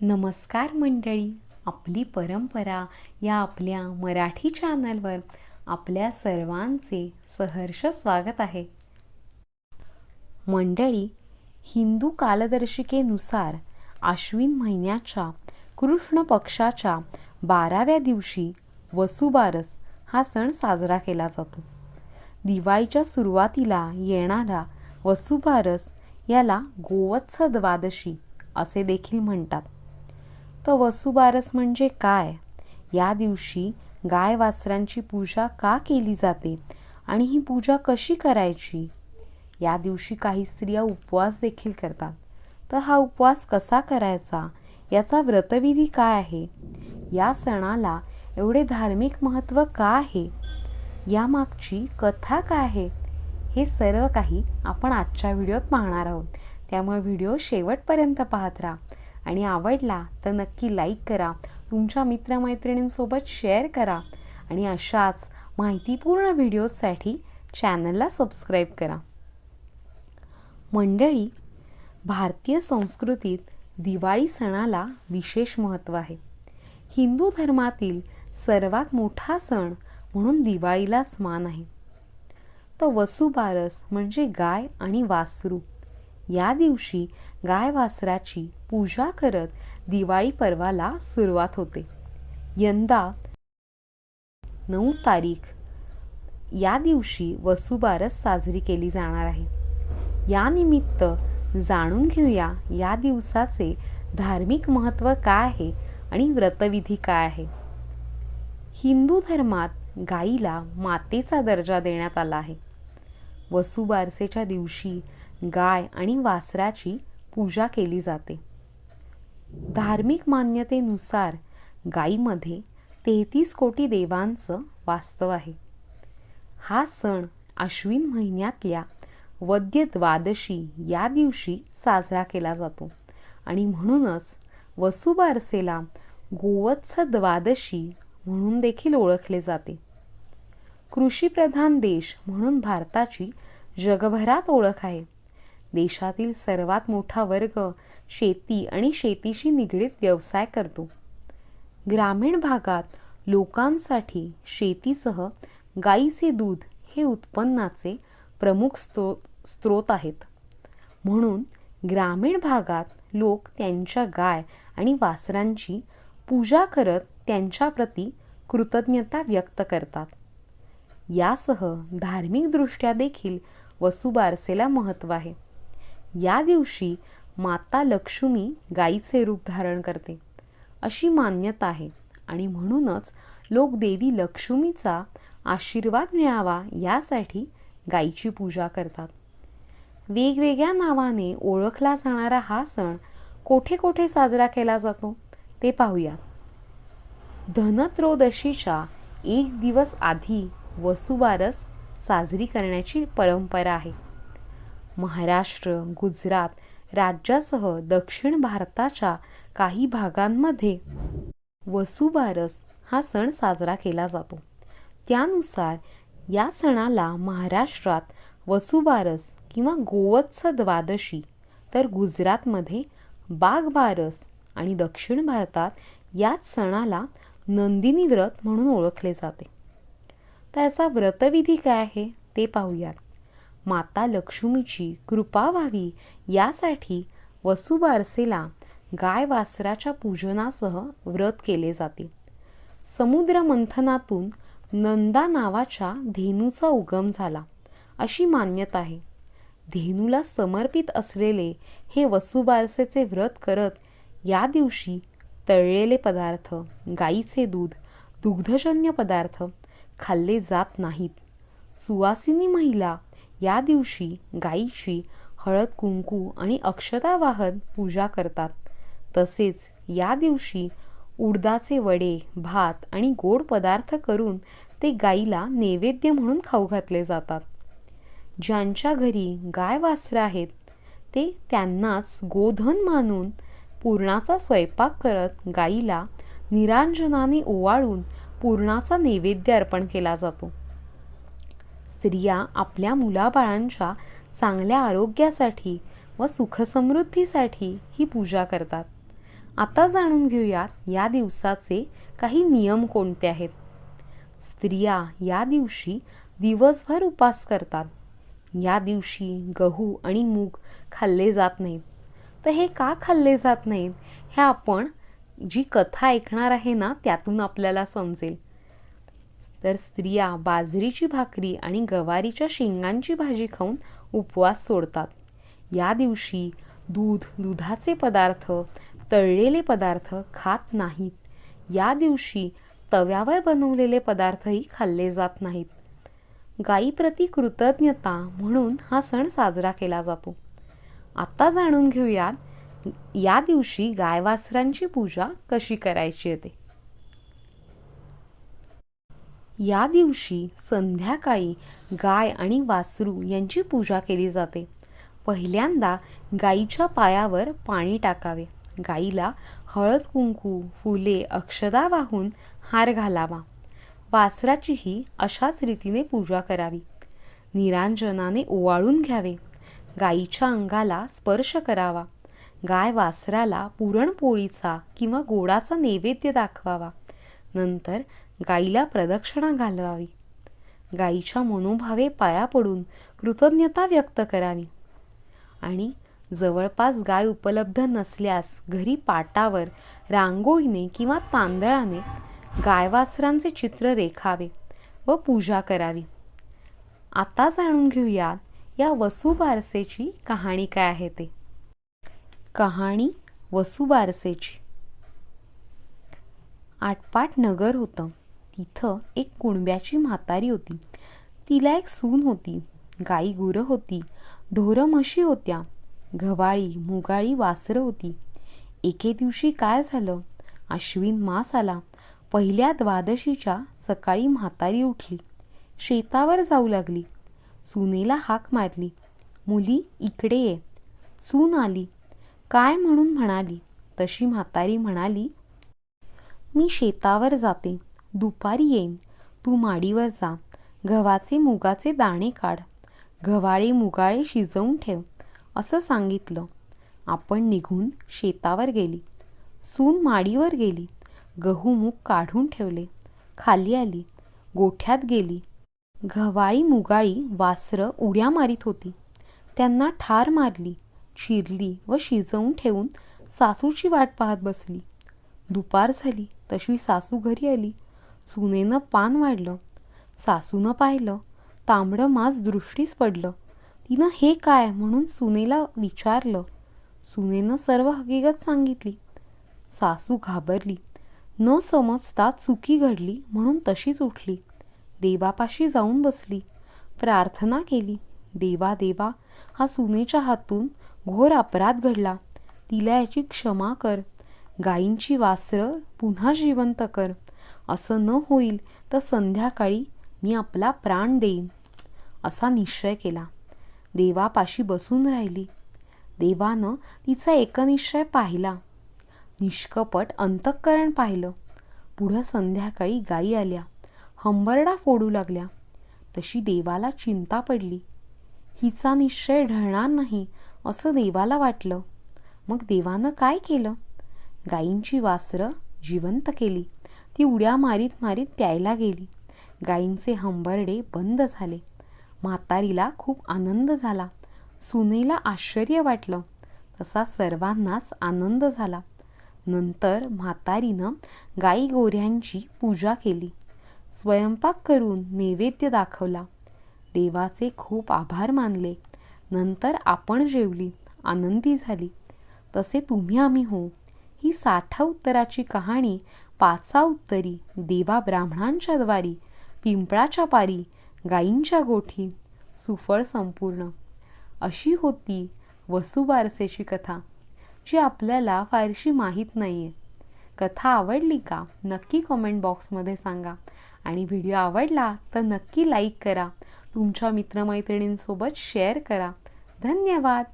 नमस्कार मंडळी, आपली परंपरा या आपल्या मराठी चॅनलवर आपल्या सर्वांचे सहर्ष स्वागत आहे. मंडळी, हिंदू कालदर्शिकेनुसार आश्विन महिन्याच्या कृष्ण पक्षाच्या 12व्या दिवशी वसुबारस हा सण साजरा केला जातो. दिवाळीच्या सुरुवातीला येणारा वसुबारस याला गोवत्स द्वादशी असे देखील म्हणतात. तर वसुबारस म्हणजे काय? या दिवशी गाय वासरांची पूजा का केली जाते आणि ही पूजा कशी करायची? या दिवशी काही स्त्रिया उपवास देखील करतात. तर हा उपवास कसा करायचा? याचा व्रतविधी काय आहे? या सणाला एवढे धार्मिक महत्त्व का आहे? यामागची कथा काय आहे? हे सर्व काही आपण आजच्या व्हिडिओत पाहणार आहोत. त्यामुळे व्हिडिओ शेवटपर्यंत पाहत राहा आणि आवडला तर नक्की लाईक करा, तुमच्या मित्रमैत्रिणींसोबत शेअर करा आणि अशाच माहितीपूर्ण व्हिडिओसाठी चॅनलला सबस्क्राईब करा. मंडळी, भारतीय संस्कृतीत दिवाळी सणाला विशेष महत्त्व आहे. हिंदू धर्मातील सर्वात मोठा सण म्हणून दिवाळीलाच मान आहे. तर वसुबारस म्हणजे गाय आणि वासरू. या दिवशी गाय वासराची पूजा करत दिवाळी पर्वाला सुरुवात होते. यंदा 9 तारीख या दिवशी वसुबारस साजरी केली जाणार आहे. या निमित्त जाणून घेऊया या दिवसाचे धार्मिक महत्त्व काय आहे आणि व्रतविधी काय आहे. हिंदू धर्मात गायीला मातेचा दर्जा देण्यात आला आहे. वसुबारसेच्या दिवशी गाय आणि वासराची पूजा केली जाते. धार्मिक मान्यतेनुसार गायीमध्ये 33 कोटी देवांचं वास्तव आहे. हा सण आश्विन महिन्यातल्या वद्य द्वादशी या दिवशी साजरा केला जातो आणि म्हणूनच वसुबारसेला गोवत्स द्वादशी म्हणून देखील ओळखले जाते. कृषीप्रधान देश म्हणून भारताची जगभरात ओळख आहे. देशातील सर्वात मोठा वर्ग शेती आणि शेतीशी निगडीत व्यवसाय करतो. ग्रामीण भागात लोकांसाठी शेतीसह गाईचे दूध हे उत्पन्नाचे प्रमुख स्रोत आहेत. म्हणून ग्रामीण भागात लोक त्यांच्या गाय आणि वासरांची पूजा करत त्यांच्याप्रती कृतज्ञता व्यक्त करतात. यासह धार्मिकदृष्ट्या देखील वसुबारसेला महत्त्व आहे. या दिवशी माता लक्ष्मी गायीचे रूप धारण करते अशी मान्यता आहे आणि म्हणूनच लोक देवी लक्ष्मीचा आशीर्वाद मिळावा यासाठी गायीची पूजा करतात. वेगवेगळ्या नावाने ओळखला जाणारा हा सण कोठे कोठे साजरा केला जातो ते पाहूया. धनत्रयोदशीच्या एक दिवस आधी वसुबारस साजरी करण्याची परंपरा आहे. महाराष्ट्र, गुजरात राज्यासह दक्षिण भारताच्या काही भागांमध्ये वसुबारस हा सण साजरा केला जातो. त्यानुसार या सणाला महाराष्ट्रात वसुबारस किंवा गोवत्स द्वादशी, तर गुजरातमध्ये बागबारस आणि दक्षिण भारतात याच सणाला नंदिनी व्रत म्हणून ओळखले जाते. त्याचा व्रतविधी काय आहे ते पाहूयात. माता लक्ष्मीची कृपा व्हावी यासाठी वसुबारसेला गाय वासराच्या पूजनासह व्रत केले जाते. समुद्र मंथनातून नंदा नावाच्या धेनूचा उगम झाला अशी मान्यता आहे. धेनूला समर्पित असलेले हे वसुबारसेचे व्रत करत या दिवशी तळलेले पदार्थ, गाईचे दूध, दुग्धजन्य पदार्थ खाल्ले जात नाहीत. सुवासिनी महिला या दिवशी गायीची हळद कुंकू आणि अक्षता वाहत पूजा करतात. तसेच या दिवशी उडदाचे वडे, भात आणि गोड पदार्थ करून ते गायीला नैवेद्य म्हणून खाऊ घातले जातात. ज्यांच्या घरी गाय वासरं आहेत ते त्यांनाच गोधन मानून पुरणाचा स्वयंपाक करत गायीला निरांजनाने ओवाळून पुरणाचा नैवेद्य अर्पण केला जातो. स्त्रिया आपल्या मुलाबाळांच्या चांगल्या आरोग्यासाठी व सुखसमृद्धीसाठी ही पूजा करतात आता जाणून घेऊयात या दिवसाचे काही नियम कोणते आहेत. स्त्रिया या दिवशी दिवसभर उपवास करतात. या दिवशी गहू आणि मूग खाल्ले जात नाहीत. तर हे का खाल्ले जात नाहीत हे आपण जी कथा ऐकणार आहे ना त्यातून आपल्याला समजेल. तर स्त्रिया बाजरीची भाकरी आणि गवारीच्या शेंगांची भाजी खाऊन उपवास सोडतात. या दिवशी दूध, दुधाचे पदार्थ, तळलेले पदार्थ खात नाहीत. या दिवशी तव्यावर बनवलेले पदार्थही खाल्ले जात नाहीत. गायीप्रती कृतज्ञता म्हणून हा सण साजरा केला जातो. आता जाणून घेऊयात या दिवशी गायवासरांची पूजा कशी करायची ते. या दिवशी संध्याकाळी गाय आणि वासरू यांची पूजा केली जाते. पहिल्यांदा गायीच्या पायावर पाणी टाकावे. गायीला हळद, कुंकू, फुले, अक्षदा वाहून हार घालावा. वासराचीही अशाच रीतीने पूजा करावी. निरांजनाने ओवाळून घ्यावे. गायीच्या अंगाला स्पर्श करावा. गाय वासराला पुरणपोळीचा किंवा गोडाचा नैवेद्य दाखवावा. नंतर गायीला प्रदक्षिणा घालवावी. गायीच्या मनोभावे पाया पडून कृतज्ञता व्यक्त करावी. आणि जवळपास गाय उपलब्ध नसल्यास घरी पाटावर रांगोळीने किंवा तांदळाने गायवासरांचे चित्र रेखावे व पूजा करावी. आता जाणून घेऊया या वसुबारसेची कहाणी काय आहे ते. कहाणी वसुबारसेची. आटपाट नगर होतं. तिथं एक कुणब्याची म्हातारी होती. तिला एक सून होती. गाई गुरं होती. ढोरं म्हशी होत्या. गव्हाळी मुगाळी वासरं होती. एके दिवशी काय झालं, आश्विन मास आला. पहिल्या द्वादशीच्या सकाळी म्हातारी उठली. शेतावर जाऊ लागली. सुनेला हाक मारली, मुली इकडे ये. सून आली. काय म्हणून म्हणाली. तशी म्हातारी म्हणाली, मी शेतावर जाते, दुपारी येईन. तू माडीवर जा, गव्हाचे मुगाचे दाणे काढ, गव्हाळे मुगाळे शिजवून ठेव असं सांगितलं. आपण निघून शेतावर गेली. सून माडीवर गेली. गहू मूग काढून ठेवले. खाली आली. गोठ्यात गेली. गव्हाळी मुगाळी वासरं उड्या मारीत होती. त्यांना ठार मारली, चिरली व शिजवून ठेवून सासूची वाट पाहत बसली. दुपार झाली तशी सासू घरी आली. सुनेनं पान वाढलं. सासूनं पाहिलं. तांबडं मांस दृष्टीस पडलं. तिनं हे काय म्हणून सुनेला विचारलं. सुनेनं सर्व हकीकत सांगितली. सासू घाबरली. न समजता चुकी घडली म्हणून तशीच उठली. देवापाशी जाऊन बसली. प्रार्थना केली. देवा देवा, हा सुनेच्या हातून घोर अपराध घडला. तिला याची क्षमा कर. गायींची वासरं पुन्हा जिवंत कर. असं न होईल तर संध्याकाळी मी आपला प्राण देईन असा निश्चय केला. देवापाशी बसून राहिली. देवानं तिचा एकनिश्चय पाहिला. निष्कपट अंतःकरण पाहिलं. पुढं संध्याकाळी गायी आल्या. हंबरडा फोडू लागल्या. तशी देवाला चिंता पडली. हिचा निश्चय ढळणार नाही असं देवाला वाटलं. मग देवानं काय केलं, गायींची वासरं जिवंत केली. ती उड्या मारीत मारीत प्यायला गेली. गायींचे हंबरडे बंद झाले. म्हातारीला खूप आनंद झाला. सुनेला आश्चर्य वाटलं. तसा सर्वांनाच आनंद झाला. नंतर म्हातारीनं गाई गोऱ्यांची पूजा केली. स्वयंपाक करून नैवेद्य दाखवला. देवाचे खूप आभार मानले. नंतर आपण जेवली, आनंदी झाली. तसे तुम्ही आम्ही हो. ही 60 उत्तराची कहाणी 5 उत्तरी, देवा ब्राह्मणांच्या द्वारी, पिंपळाच्या पारी, गायींच्या गोठी, सुफळ संपूर्ण अशी होती वसुबारसेची कथा, जी आपल्याला फारशी माहीत नाही आहे. कथा आवडली का नक्की कमेंट बॉक्समध्ये सांगा. आणि व्हिडिओ आवडला तर नक्की लाईक करा. तुमच्या मित्रमैत्रिणींसोबत शेअर करा. धन्यवाद.